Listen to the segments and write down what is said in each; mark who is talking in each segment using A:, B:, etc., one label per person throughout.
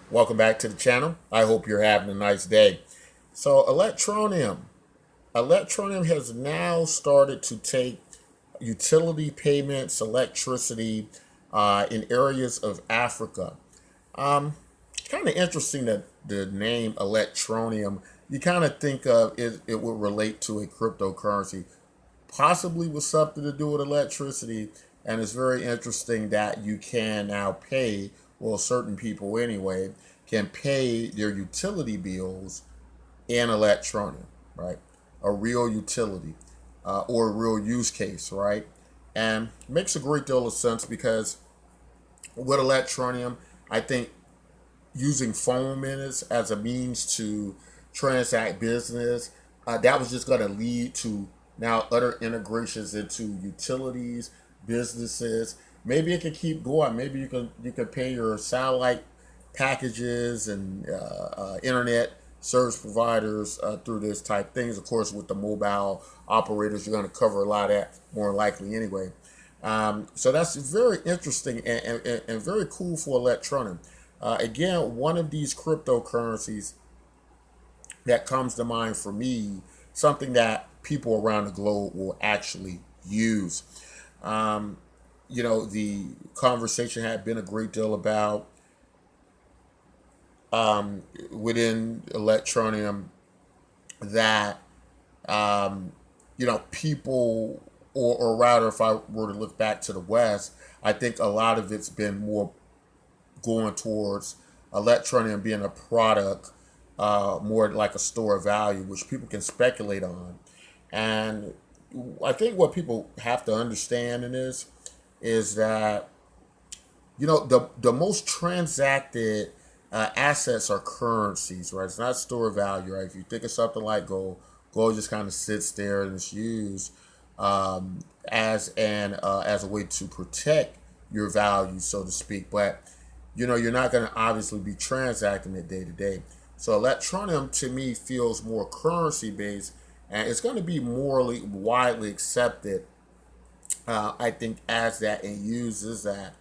A: Welcome back to the channel. I hope you're having a nice day. So Electroneum has now started to take utility payments, electricity in areas of Africa. Um, Kind of interesting that the name Electroneum, you kind of think of it would relate to a cryptocurrency, possibly with something to do with electricity. And it's very interesting that you can now pay, well, certain people anyway, can pay their utility bills in Electroneum, right? A real utility or a real use case, right? And makes a great deal of sense because with Electroneum, I think using phone minutes as a means to transact business, that was just going to lead to now other integrations into utilities, businesses. Maybe it can keep going. Maybe you can pay your satellite packages and internet service providers through this type things. Of course, with the mobile operators, you're going to cover a lot of that more likely anyway. So that's very interesting and very cool for Electroneum. Again, one of these cryptocurrencies that comes to mind for me, something that people around the globe will actually use. Um, the conversation had been a great deal about within Electroneum that people, or rather, if I were to look back to the West, I think a lot of it's been more going towards Electroneum being a product, more like a store of value, which people can speculate on. And I think what people have to understand in this is that the most transacted assets are currencies, right? It's not store of value, right? If you think of something like gold, gold just kind of sits there and it's used as a way to protect your value, so to speak. But you're not going to obviously be transacting it day to day. So Electroneum to me feels more currency based, and it's going to be morally widely accepted. I think as that and uses that,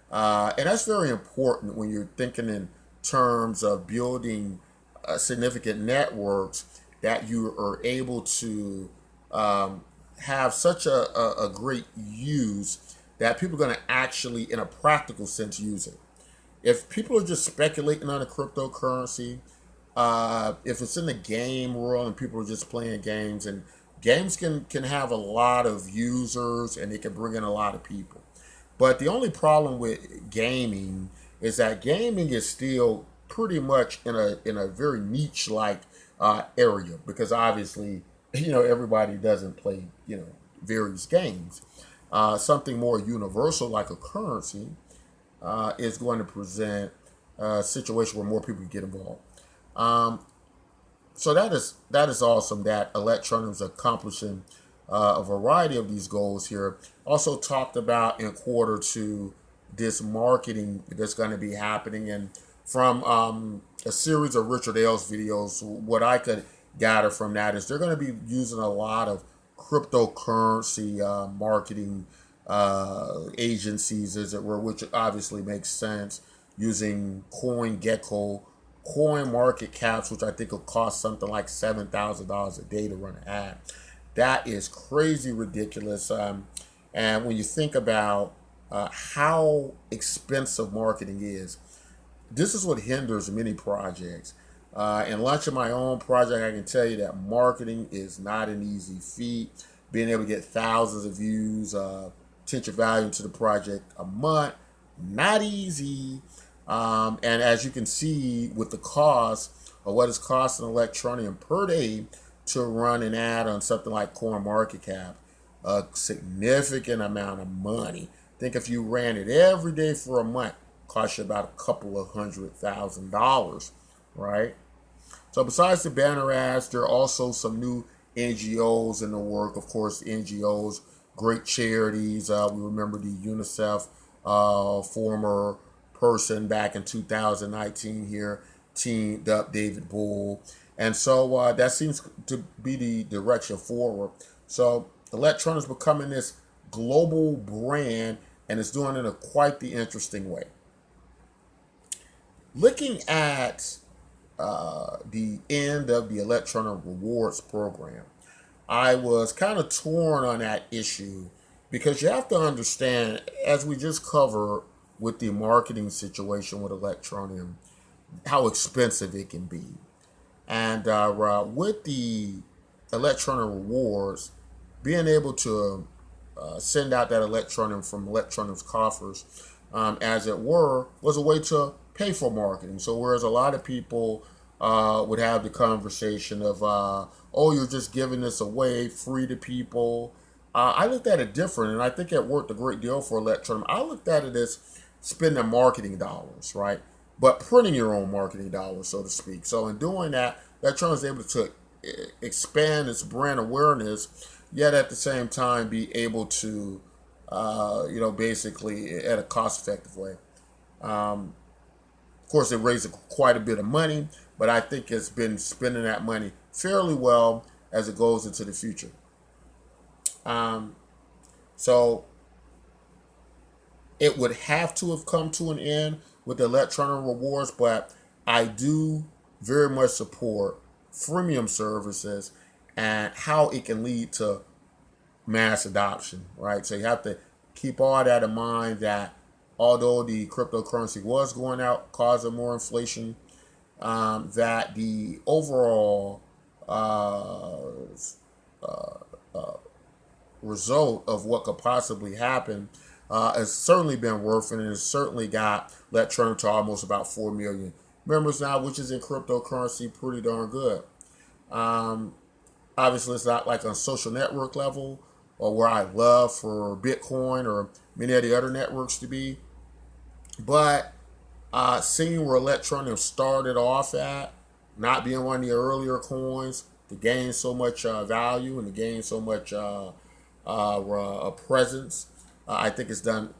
A: and that's very important when you're thinking in terms of building significant networks that you are able to have such a great use that people are going to actually, in a practical sense, use it. If people are just speculating on a cryptocurrency, if it's in the game world and people are just playing games, and games can have a lot of users and they can bring in a lot of people. But the only problem with gaming is that gaming is still pretty much in a very niche like area, because obviously everybody doesn't play various games. Something more universal like a currency is going to present a situation where more people can get involved. Um, so that is awesome that Electroneum is accomplishing a variety of these goals here. Also talked about in quarter two this marketing that's going to be happening, and from a series of Richard Ailes videos, what I could gather from that is they're going to be using a lot of cryptocurrency marketing agencies, as it were, which obviously makes sense, using CoinGecko, coin market caps, which I think will cost something like $7,000 a day to run an ad. That is crazy ridiculous. And when you think about how expensive marketing is, this is what hinders many projects. In launching my own project, I can tell you that marketing is not an easy feat. Being able to get thousands of views, potential value to the project a month, not easy. And as you can see with the cost of what it's costing Electroneum per day to run an ad on something like CoinMarketCap, a significant amount of money. Think if you ran it every day for a month, cost you about a couple of $100,000, right? So besides the banner ads, there are also some new NGOs in the work. Of course, NGOs, great charities. We remember the UNICEF former person back in 2019 here teamed up David Bull. And so that seems to be the direction forward. So Electron is becoming this global brand, and it's doing it in a quite the interesting way. looking at the end of the Electroneum Rewards program, I was kind of torn on that issue because you have to understand, as we just covered with the marketing situation with Electroneum, how expensive it can be. And with the Electroneum Rewards, being able to send out that Electroneum from Electroneum's coffers, as it were, was a way to pay for marketing. So whereas a lot of people would have the conversation of, oh, you're just giving this away free to people. I looked at it different, and I think it worked a great deal for Electroneum. I looked at it as spending marketing dollars, right? But printing your own marketing dollars, so to speak. So in doing that, Electroneum is able to expand its brand awareness, yet at the same time be able to, basically at a cost-effective way. Of course, it raised quite a bit of money, but I think it's been spending that money fairly well as it goes into the future. So it would have to have come to an end with the Electroneum Rewards, but I do very much support freemium services and how it can lead to mass adoption, right? So you have to keep all that in mind, that although the cryptocurrency was going out, causing more inflation, that the overall result of what could possibly happen has certainly been worth it, and it's certainly got Electroneum to almost about 4 million members now, which is in cryptocurrency pretty darn good. Obviously, it's not like on social network level or where I love for Bitcoin or many of the other networks to be, but seeing where Electroneum started off at, not being one of the earlier coins, to gain so much value and to gain so much presence, I think it's done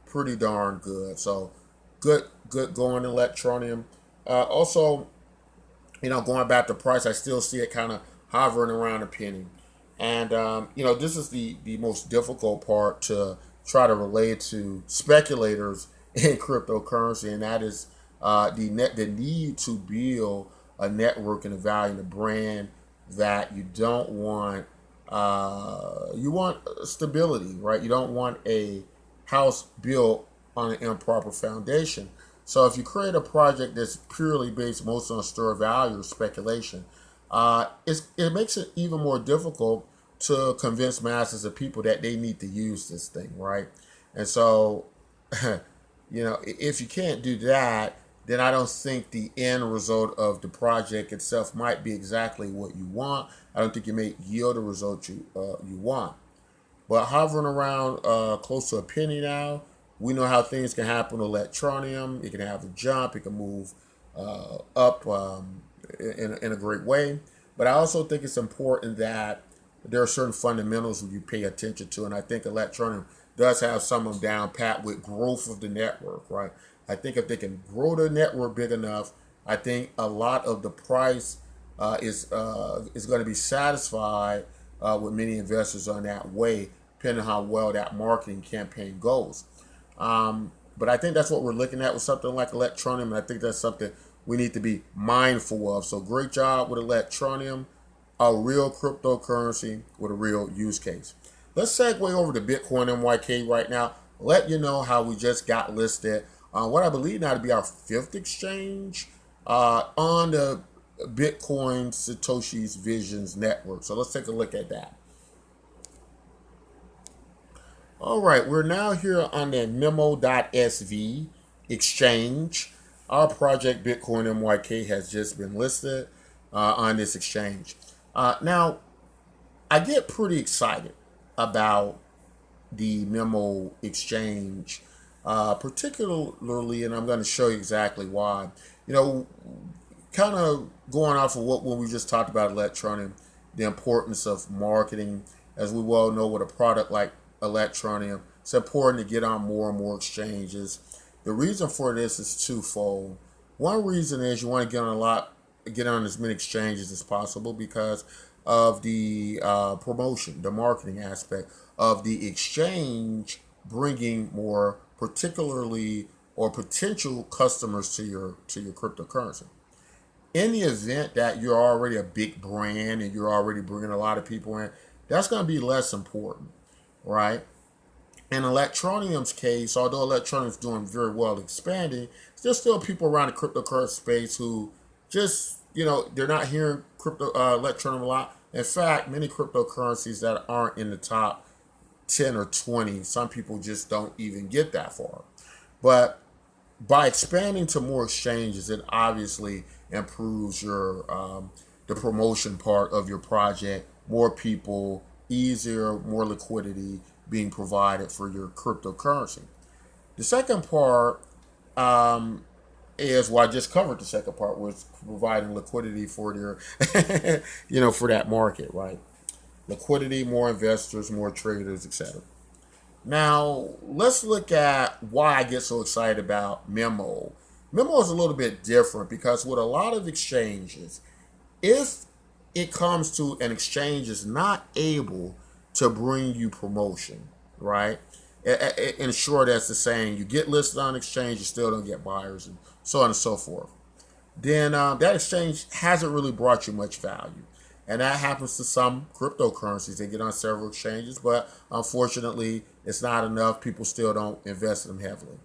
A: pretty darn good. So good going Electroneum. Also, going back to price, I still see it kind of hovering around a penny. And, this is the most difficult part to try to relate to speculators in cryptocurrency, and that is the need to build a network and a value and a brand that you don't want. You want stability, right? You don't want a house built on an improper foundation. So if you create a project that's purely based mostly on store value or speculation, it makes it even more difficult to convince masses of people that they need to use this thing, right? And so, if you can't do that, then I don't think the end result of the project itself might be exactly what you want. I don't think you may yield the result you want. But hovering around close to a penny now, we know how things can happen with Electroneum. It can have a jump. It can move up in a great way. But I also think it's important that there are certain fundamentals that you pay attention to. And I think Electroneum does have some of them down pat with growth of the network, right? I think if they can grow the network big enough, I think a lot of the price is going to be satisfied with many investors on that way, depending on how well that marketing campaign goes. But I think that's what we're looking at with something like Electroneum, and I think that's something we need to be mindful of. So great job with Electroneum, a real cryptocurrency with a real use case. Let's segue over to Btcmyk right now. Let you know how we just got listed on what I believe now to be our 5th exchange on the Bitcoin Satoshi's Visions network. So let's take a look at that. All right, we're now here on the memo.sv exchange. Our project Btcmyk has just been listed on this exchange. Now, I get pretty excited about the memo exchange, particularly, and I'm going to show you exactly why. Kind of going off of when we just talked about Electroneum, the importance of marketing. As we well know, with a product like Electroneum, it's important to get on more and more exchanges. The reason for this is twofold. One reason is you want to get on as many exchanges as possible because of the promotion, the marketing aspect of the exchange, bringing more, particularly or potential customers to your cryptocurrency. In the event that you're already a big brand and you're already bringing a lot of people in, that's going to be less important, right? In Electroneum's case, although Electroneum's doing very well expanding, there's still people around the cryptocurrency space who just, they're not hearing Electroneum a lot. In fact, many cryptocurrencies that aren't in the top 10 or 20, some people just don't even get that far. But by expanding to more exchanges, it obviously improves your the promotion part of your project. More people, easier, more liquidity being provided for your cryptocurrency. The second part is, well, I just covered the second part, was providing liquidity for their, for that market, right? Liquidity, more investors, more traders, etc. Now, let's look at why I get so excited about Memo. Memo is a little bit different because with a lot of exchanges, if it comes to an exchange is not able to bring you promotion, right? In short, that's the saying, you get listed on exchange, you still don't get buyers, and so on and so forth. Then that exchange hasn't really brought you much value. And that happens to some cryptocurrencies. They get on several exchanges, but unfortunately, it's not enough. People still don't invest in them heavily.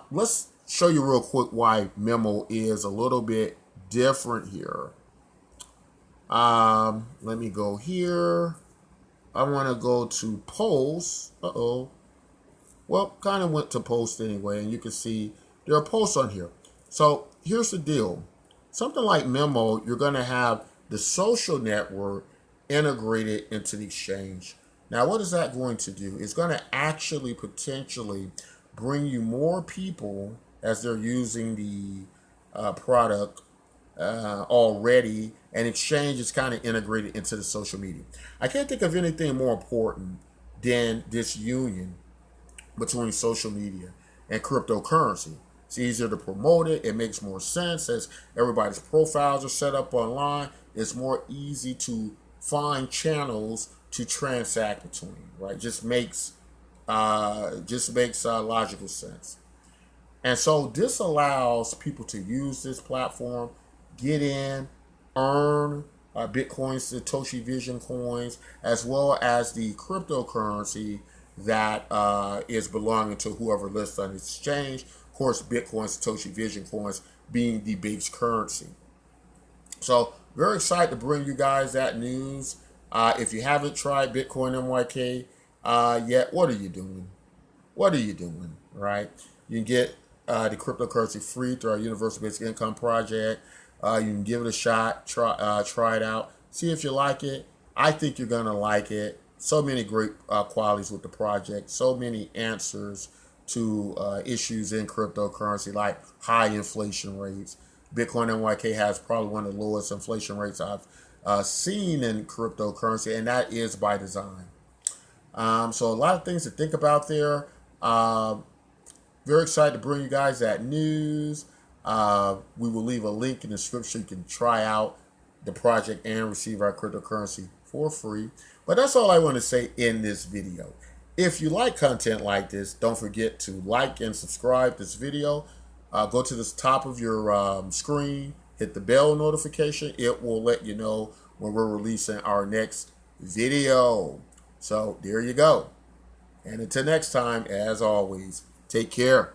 A: Let's show you real quick why Memo is a little bit different here. Let me go here. I want to go to posts. Well, kind of went to post anyway, and you can see there are posts on here. So here's the deal. Something like Memo, you're going to have the social network integrated into the exchange. Now, what is that going to do? It's going to actually potentially bring you more people as they're using the product already, and exchange is kind of integrated into the social media. I can't think of anything more important than this union between social media and cryptocurrency. It's easier to promote it. It makes more sense as everybody's profiles are set up online. It's more easy to find channels to transact between, right? Just makes logical sense. And so this allows people to use this platform, get in, earn Bitcoin, Satoshi Vision coins, as well as the cryptocurrency that is belonging to whoever lists on the exchange. Of course, Bitcoin, Satoshi Vision coins being the base currency. So very excited to bring you guys that news. If you haven't tried Btcmyk yet, what are you doing? What are you doing, right? You can get the cryptocurrency free through our Universal Basic Income project. You can give it a shot, try it out, see if you like it. I think you're going to like it. So many great qualities with the project, so many answers to issues in cryptocurrency like high inflation rates. Btcmyk has probably one of the lowest inflation rates I've seen in cryptocurrency, and that is by design. So a lot of things to think about there. Very excited to bring you guys that news. We will leave a link in the description. You can try out the project and receive our cryptocurrency for free. But that's all I want to say in this video. If you like content like this, don't forget to like and subscribe this video. Go to the top of your screen, hit the bell notification. It will let you know when we're releasing our next video. So there you go. And until next time, as always, take care.